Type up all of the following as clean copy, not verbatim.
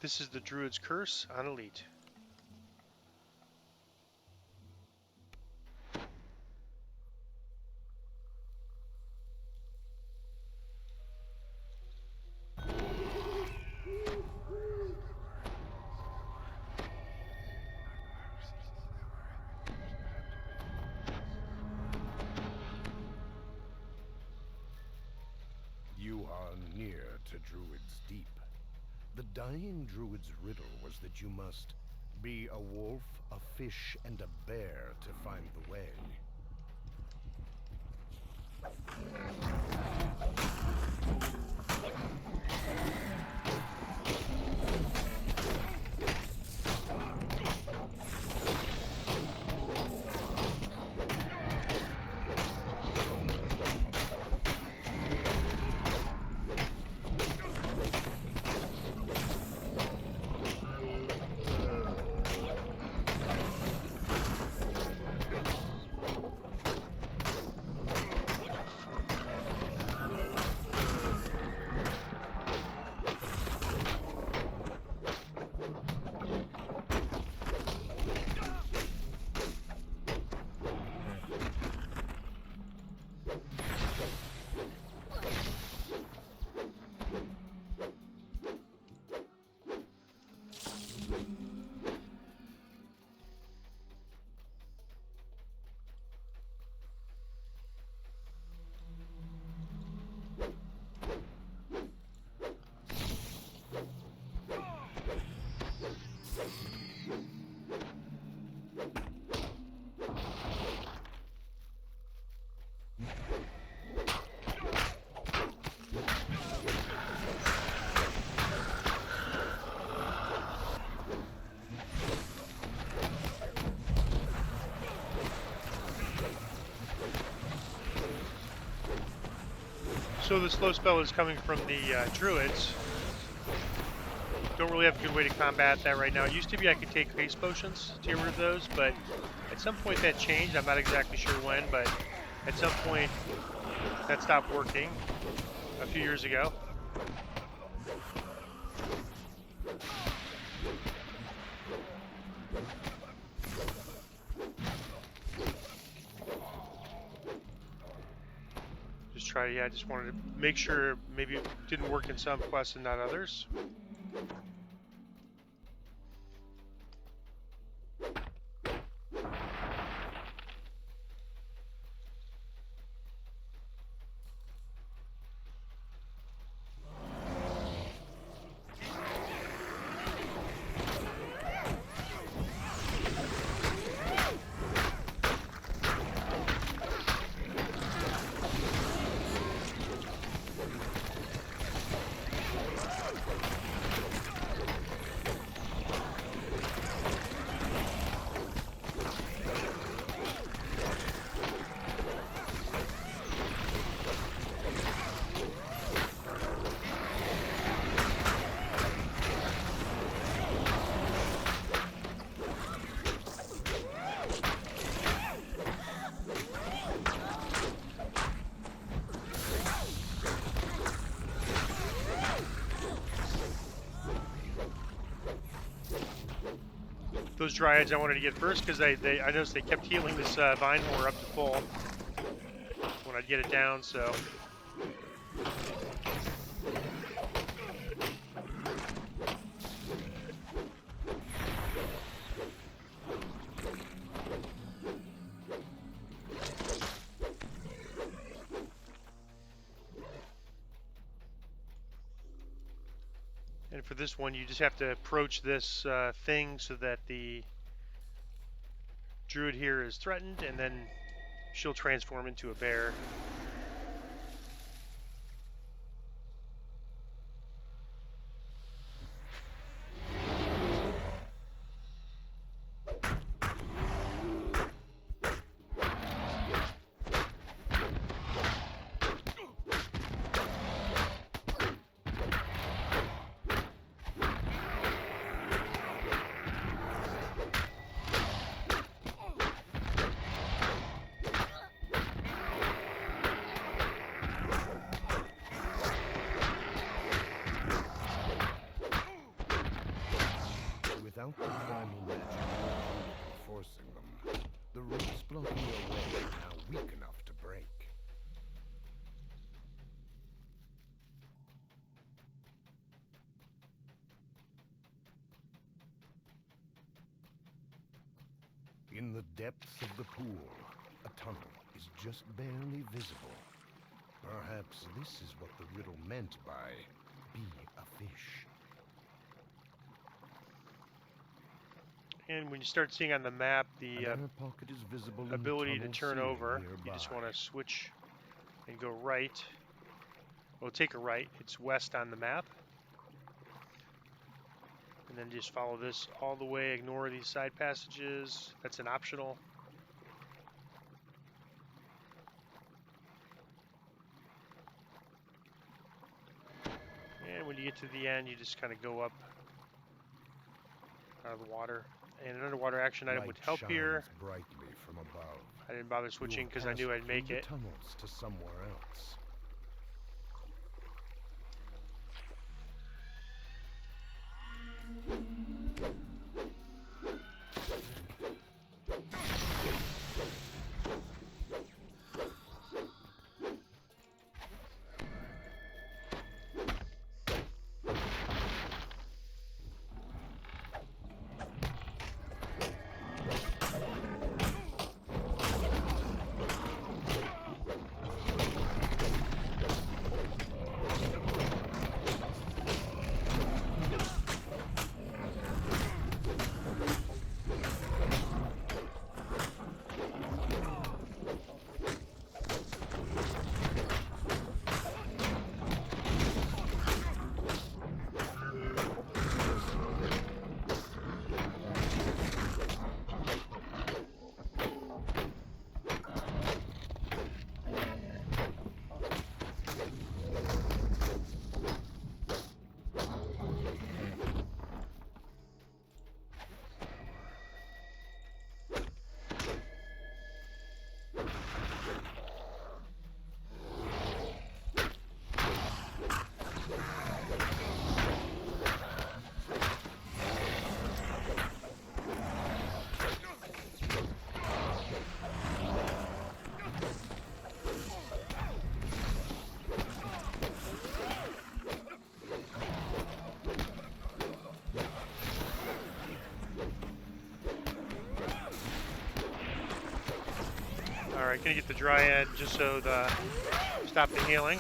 This is the Druid's Curse on Elite. You are near to Druid's Deep. The dying Druid's riddle was that you must be a wolf, a fish, and a bear to find the way. So the slow spell is coming from the Druids. Don't really have a good way to combat that right now. It used to be I could take haste potions to get rid of those, but at some point that changed. I'm not exactly sure when, but at some point that stopped working a few years ago. Yeah, I just wanted to make sure maybe it didn't work in some quests and not others. Those Dryads I wanted to get first because I noticed they kept healing this Vine Whore up to full when I'd get it down, so. And for this one, you just have to approach this thing so that the Druid here is threatened, and then she'll transform into a bear. Without the primal magic forcing them, the roots blocking their way are now weak enough to break. In the depths of the pool, a tunnel is just barely visible. Perhaps this is what the riddle meant by be a fish. And when you start seeing on the map the An air pocket is visible in the ability to tunnel turn ceiling over, nearby. you just want to switch and go right. Well, take a right. It's west on the map. And then just follow this all the way. Ignore these side passages. That's an optional. And when you get to the end, you just kind of go up out of the water. And an underwater action item would help here. Brightly from above. I didn't bother switching because I knew I'd make it. Tunnels to somewhere else. Alright, gonna get the Dryad just so the stop the healing.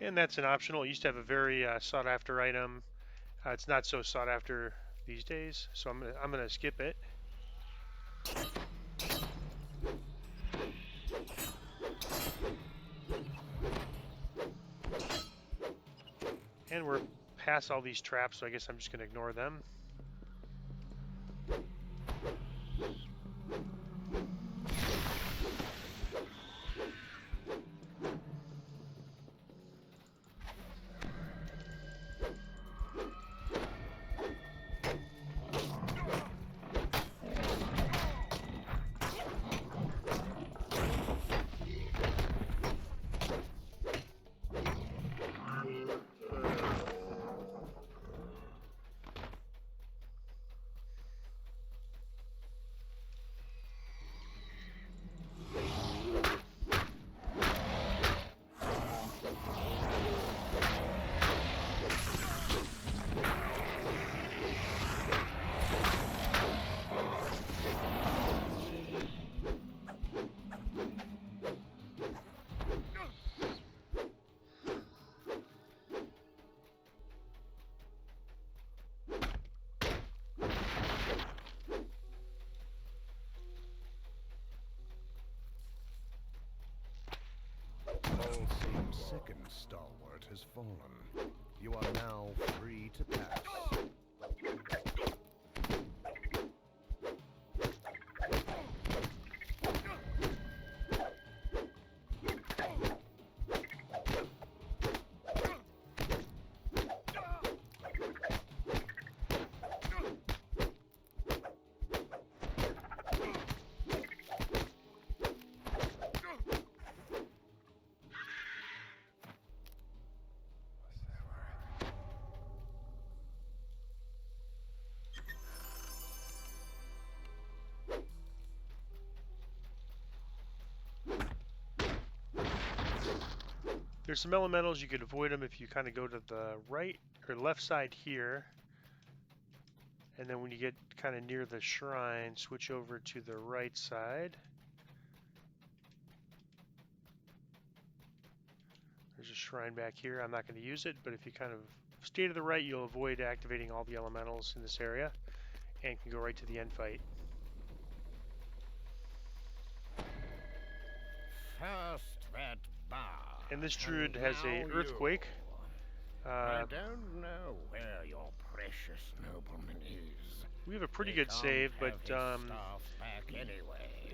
And that's an optional. It used to have a very sought after item. It's not so sought after these days, so I'm gonna skip it. And we're past all these traps, so I guess I'm just gonna ignore them. second stalwart has fallen. You are now free to pass. There's some elementals, you could avoid them if you kind of go to the right or left side here. And then when you get kind of near the shrine, switch over to the right side. There's a shrine back here. I'm not going to use it, but if you kind of stay to the right, you'll avoid activating all the elementals in this area and can go right to the end fight. First that bar. And this druid has a earthquake. I don't know where your precious nobleman is. We have a pretty good save, but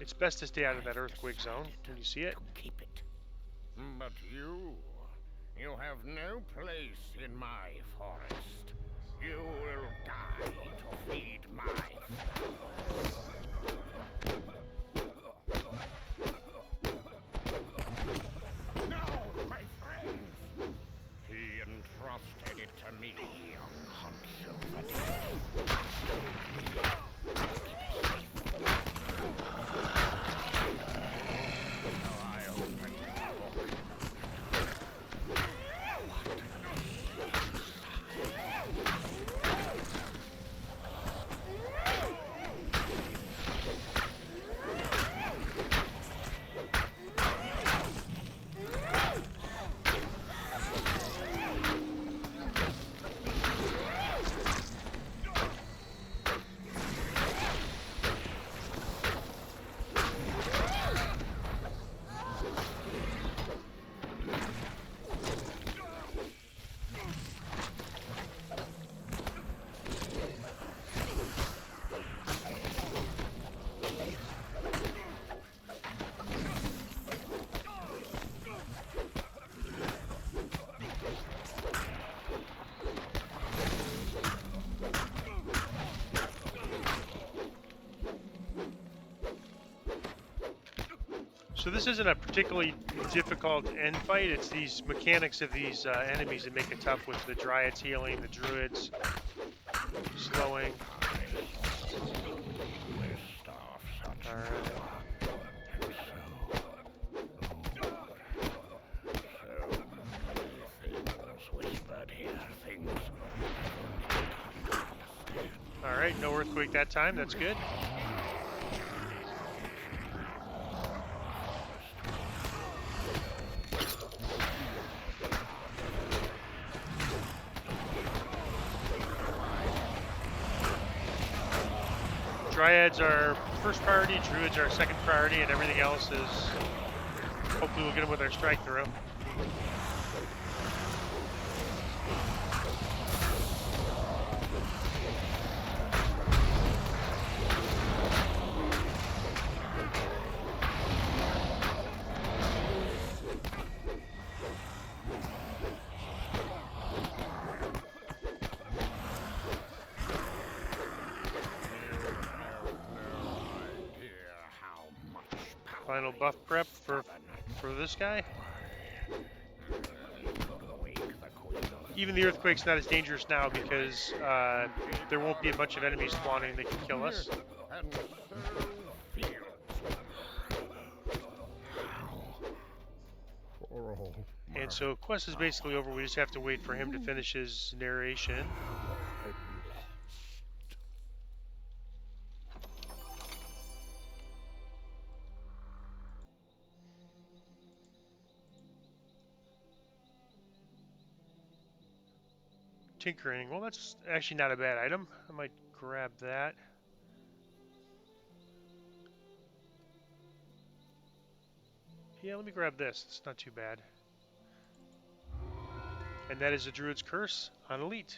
it's best to stay out of that earthquake zone when you see it. Keep it. But you have no place in my forest. You will die to feed my No, my friends! He entrusted it to me on hunt So this isn't a particularly difficult end fight. It's these mechanics of these enemies that make it tough, with the dryads healing, the druids slowing. Alright. Alright, no earthquake that time. That's good. Dryads are first priority, druids are second priority, and everything else is, hopefully we'll get them with our strike throw. Final buff prep for this guy. Even the earthquake's not as dangerous now because there won't be a bunch of enemies spawning that can kill us. And so quest is basically over. We just have to wait for him to finish his narration. Tinkering. Well, that's actually not a bad item. I might grab that. Yeah, let me grab this. It's not too bad. And that is the Druid's Curse on Elite.